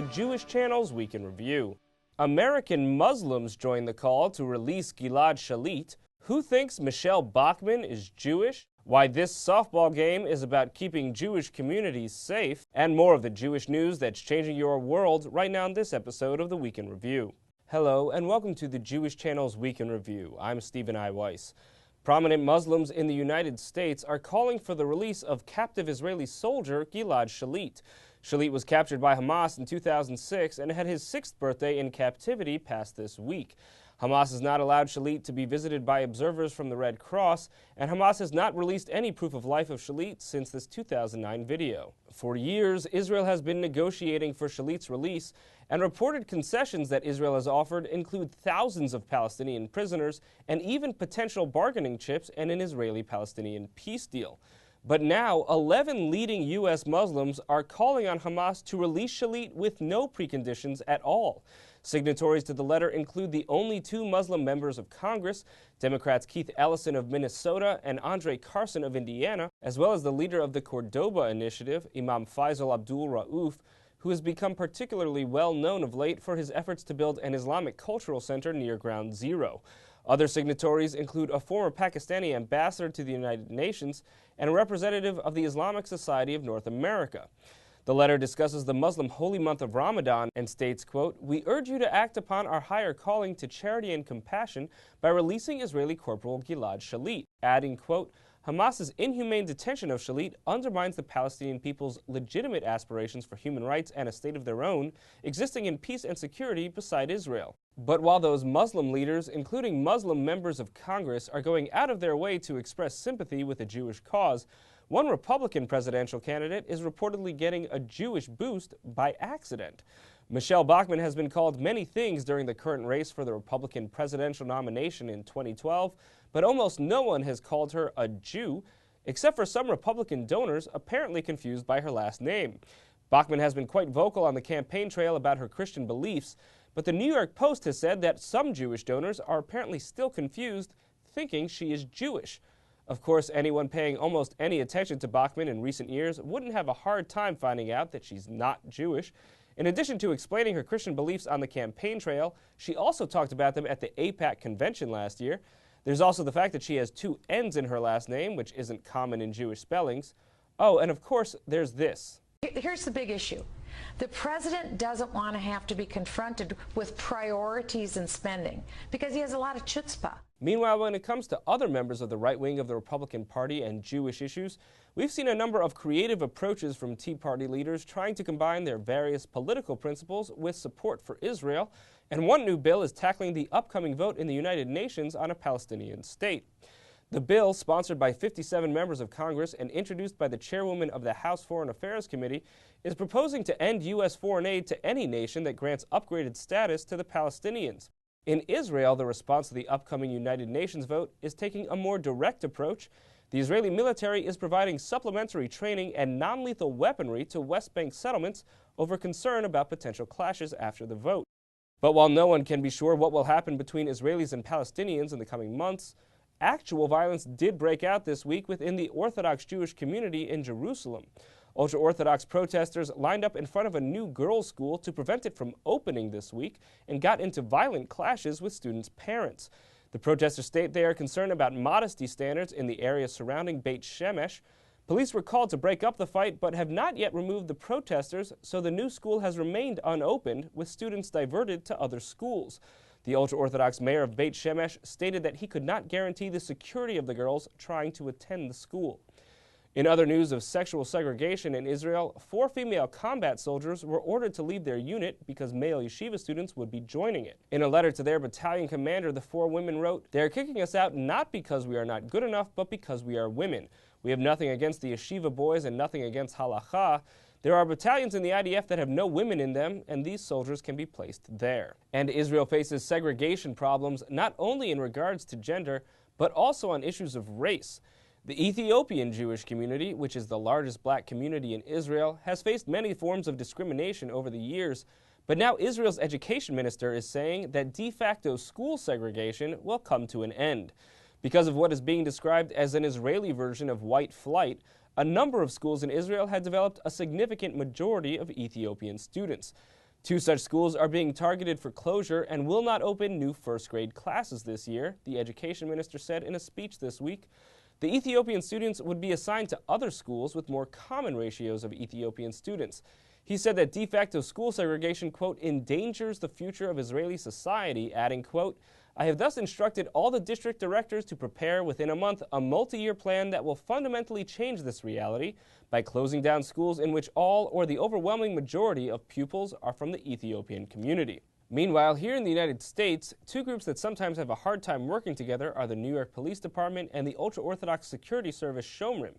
the Jewish Channel's Week in Review. American Muslims join the call to release Gilad Shalit. Who thinks Michelle Bachmann is Jewish? Why this softball game is about keeping Jewish communities safe, and more of the Jewish news that's changing your world right now in this episode of the Week in Review. Hello, and welcome to the Jewish Channel's Week in Review. I'm Stephen I. Weiss. Prominent Muslims in the United States are calling for the release of captive Israeli soldier Gilad Shalit. Shalit was captured by Hamas in 2006 and had his 6th birthday in captivity passed this week. Hamas has not allowed Shalit to be visited by observers from the Red Cross, and Hamas has not released any proof of life of Shalit since this 2009 video. For years, Israel has been negotiating for Shalit's release, and reported concessions that Israel has offered include thousands of Palestinian prisoners and even potential bargaining chips and an Israeli-Palestinian peace deal. But now, 11 leading U.S. Muslims are calling on Hamas to release Shalit with no preconditions at all. Signatories to the letter include the only 2 Muslim members of Congress, Democrats Keith Ellison of Minnesota and Andre Carson of Indiana, as well as the leader of the Cordoba Initiative, Imam Faisal Abdul Rauf, who has become particularly well known of late for his efforts to build an Islamic cultural center near Ground Zero. Other signatories include a former Pakistani ambassador to the United Nations and a representative of the Islamic Society of North America. The letter discusses the Muslim holy month of Ramadan and states, quote, "We urge you to act upon our higher calling to charity and compassion by releasing Israeli Corporal Gilad Shalit," adding, quote, "Hamas's inhumane detention of Shalit undermines the Palestinian people's legitimate aspirations for human rights and a state of their own, existing in peace and security beside Israel." But while those Muslim leaders, including Muslim members of Congress, are going out of their way to express sympathy with the Jewish cause, one Republican presidential candidate is reportedly getting a Jewish boost by accident. Michelle Bachmann has been called many things during the current race for the Republican presidential nomination in 2012, but almost no one has called her a Jew, except for some Republican donors apparently confused by her last name. Bachmann has been quite vocal on the campaign trail about her Christian beliefs, but the New York Post has said that some Jewish donors are apparently still confused, thinking she is Jewish. Of course, anyone paying almost any attention to Bachmann in recent years wouldn't have a hard time finding out that she's not Jewish. In addition to explaining her Christian beliefs on the campaign trail, she also talked about them at the AIPAC convention last year. There's also the fact that she has 2 N's in her last name, which isn't common in Jewish spellings. Oh, and of course, there's this. Here's the big issue. The president doesn't want to have to be confronted with priorities and spending because he has a lot of chutzpah. Meanwhile, when it comes to other members of the right wing of the Republican Party and Jewish issues, we've seen a number of creative approaches from Tea Party leaders trying to combine their various political principles with support for Israel, and one new bill is tackling the upcoming vote in the United Nations on a Palestinian state. The bill, sponsored by 57 members of Congress and introduced by the chairwoman of the House Foreign Affairs Committee, is proposing to end U.S. foreign aid to any nation that grants upgraded status to the Palestinians. In Israel, the response to the upcoming United Nations vote is taking a more direct approach. The Israeli military is providing supplementary training and non-lethal weaponry to West Bank settlements over concern about potential clashes after the vote. But while no one can be sure what will happen between Israelis and Palestinians in the coming months, actual violence did break out this week within the Orthodox Jewish community in Jerusalem. Ultra-Orthodox protesters lined up in front of a new girls' school to prevent it from opening this week and got into violent clashes with students' parents. The protesters state they are concerned about modesty standards in the area surrounding Beit Shemesh. Police were called to break up the fight but have not yet removed the protesters, so the new school has remained unopened, with students diverted to other schools. The ultra-Orthodox mayor of Beit Shemesh stated that he could not guarantee the security of the girls trying to attend the school. In other news of sexual segregation in Israel, 4 female combat soldiers were ordered to leave their unit because male yeshiva students would be joining it. In a letter to their battalion commander, the 4 women wrote, "They are kicking us out not because we are not good enough, but because we are women. We have nothing against the yeshiva boys and nothing against halakha. There are battalions in the IDF that have no women in them, and these soldiers can be placed there." And Israel faces segregation problems not only in regards to gender, but also on issues of race. The Ethiopian Jewish community, which is the largest black community in Israel, has faced many forms of discrimination over the years, but now Israel's education minister is saying that de facto school segregation will come to an end. Because of what is being described as an Israeli version of white flight, a number of schools in Israel had developed a significant majority of Ethiopian students. 2 such schools are being targeted for closure and will not open new first-grade classes this year, the education minister said in a speech this week. The Ethiopian students would be assigned to other schools with more common ratios of Ethiopian students. He said that de facto school segregation, quote, endangers the future of Israeli society, adding, quote, I have thus instructed all the district directors to prepare within a month a multi-year plan that will fundamentally change this reality by closing down schools in which all or the overwhelming majority of pupils are from the Ethiopian community. Meanwhile, here in the United States, 2 groups that sometimes have a hard time working together are the New York Police Department and the ultra-Orthodox security service Shomrim.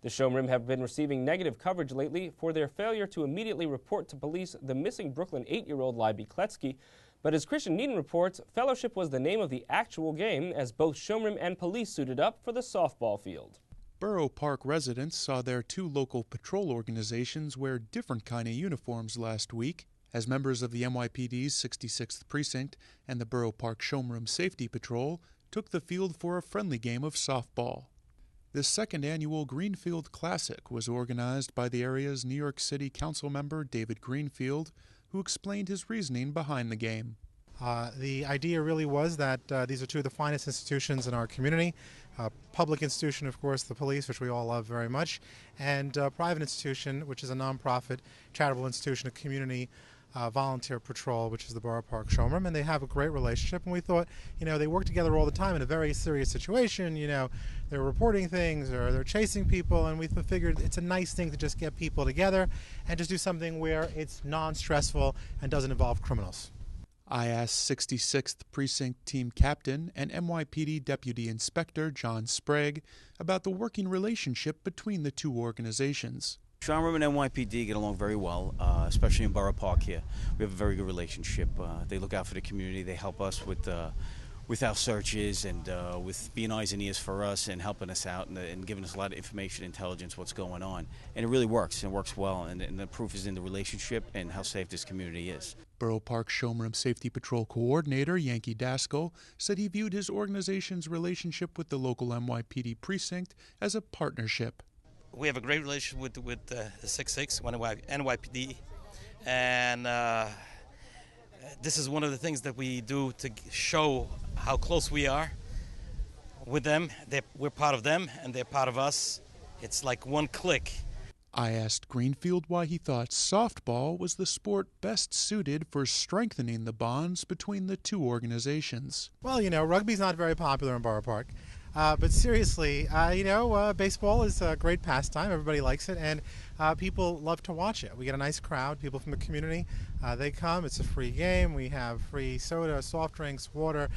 The Shomrim have been receiving negative coverage lately for their failure to immediately report to police the missing Brooklyn 8-year-old Libby Kletsky. But as Christian Needon reports, fellowship was the name of the actual game as both Shomrim and police suited up for the softball field. Borough Park residents saw their 2 local patrol organizations wear different kind of uniforms last week, as members of the NYPD's 66th Precinct and the Borough Park Shomrim Safety Patrol took the field for a friendly game of softball. The 2nd annual Greenfield Classic was organized by the area's New York City Council member David Greenfield, who explained his reasoning behind the game. The idea really was that these are 2 of the finest institutions in our community. Public institution, of course, the police, which we all love very much, and private institution, which is a nonprofit charitable institution, a community volunteer patrol, which is the Borough Park Shomrim, and they have a great relationship. And we thought, they work together all the time in a very serious situation. They're reporting things or they're chasing people, and we figured it's a nice thing to just get people together and just do something where it's non-stressful and doesn't involve criminals. I asked 66th Precinct Team Captain and NYPD Deputy Inspector John Sprague about the working relationship between the 2 organizations. Shomrim and NYPD get along very well, especially in Borough Park here. We have a very good relationship. They look out for the community. They help us with our searches and with being eyes and ears for us and helping us out and giving us a lot of information, intelligence, what's going on. And it really works and works well. And the proof is in the relationship and how safe this community is. Borough Park Shomrim Safety Patrol Coordinator Yankee Daskell said he viewed his organization's relationship with the local NYPD precinct as a partnership. We have a great relationship with the 66 NYPD, and this is one of the things that we do to show how close we are with them. We're part of them, and they're part of us. It's like one click. I asked Greenfield why he thought softball was the sport best suited for strengthening the bonds between the 2 organizations. Well, rugby's not very popular in Borough Park. But seriously, baseball is a great pastime. Everybody likes it, and people love to watch it. We get a nice crowd, people from the community. They come. It's a free game. We have free soda, soft drinks, water,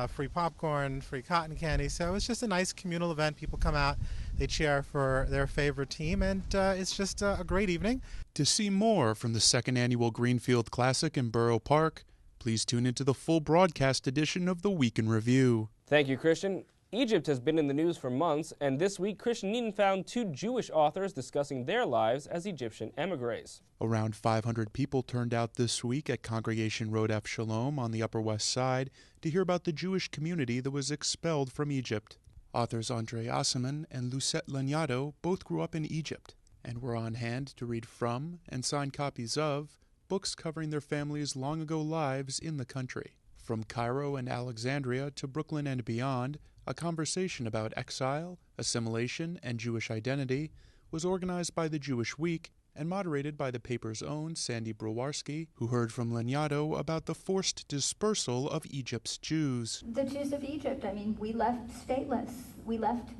free popcorn, free cotton candy. So it's just a nice communal event. People come out, they cheer for their favorite team, and it's just a great evening. To see more from the 2nd annual Greenfield Classic in Borough Park, please tune into the full broadcast edition of the Week in Review. Thank you, Christian. Egypt has been in the news for months, and this week Christian Needon found 2 Jewish authors discussing their lives as Egyptian emigres. Around 500 people turned out this week at Congregation Road F Shalom on the Upper West Side to hear about the Jewish community that was expelled from Egypt. Authors Andre Asselman and Lucette Lanyado both grew up in Egypt and were on hand to read from and sign copies of books covering their families' long-ago lives in the country. From Cairo and Alexandria to Brooklyn and beyond, a conversation about exile, assimilation, and Jewish identity was organized by the Jewish Week and moderated by the paper's own Sandy Browarski, who heard from Lanyado about the forced dispersal of Egypt's Jews. The Jews of Egypt, we left stateless. We left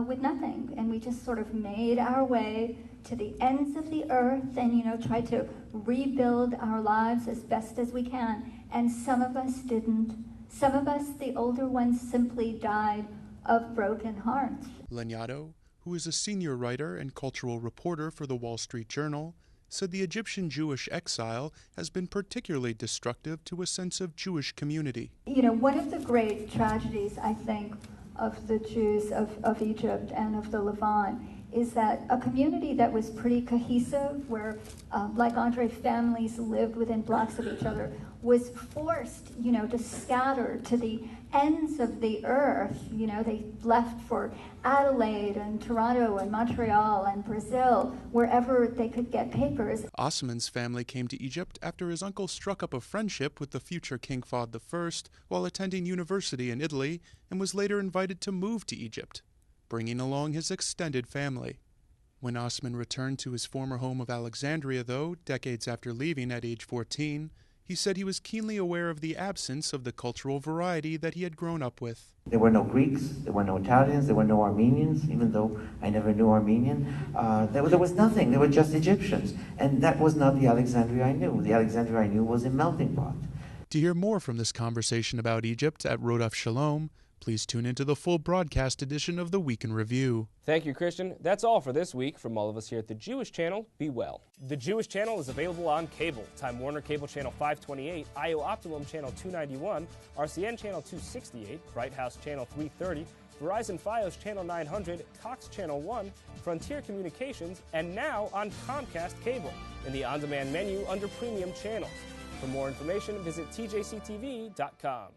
with nothing, and we just sort of made our way to the ends of the earth and, tried to rebuild our lives as best as we can. And some of us didn't. Some of us, the older ones, simply died of broken hearts. Lanyado, who is a senior writer and cultural reporter for the Wall Street Journal, said the Egyptian Jewish exile has been particularly destructive to a sense of Jewish community. One of the great tragedies, I think, of the Jews of Egypt and of the Levant is that a community that was pretty cohesive, where, like Andre, families lived within blocks of each other, was forced, to scatter to the ends of the earth. They left for Adelaide and Toronto and Montreal and Brazil, wherever they could get papers. Osman's family came to Egypt after his uncle struck up a friendship with the future King Fahd I while attending university in Italy, and was later invited to move to Egypt, bringing along his extended family. When Osman returned to his former home of Alexandria, though, decades after leaving at age 14, he said he was keenly aware of the absence of the cultural variety that he had grown up with. There were no Greeks, there were no Italians, there were no Armenians, even though I never knew Armenian. There was nothing, there were just Egyptians. And that was not the Alexandria I knew. The Alexandria I knew was a melting pot. To hear more from this conversation about Egypt at Rodef Shalom, please tune into the full broadcast edition of the Week in Review. Thank you, Christian. That's all for this week. From all of us here at the Jewish Channel, be well. The Jewish Channel is available on cable. Time Warner Cable Channel 528, IO Optimum Channel 291, RCN Channel 268, Bright House Channel 330, Verizon Fios Channel 900, Cox Channel 1, Frontier Communications, and now on Comcast Cable in the on-demand menu under Premium Channels. For more information, visit tjctv.com.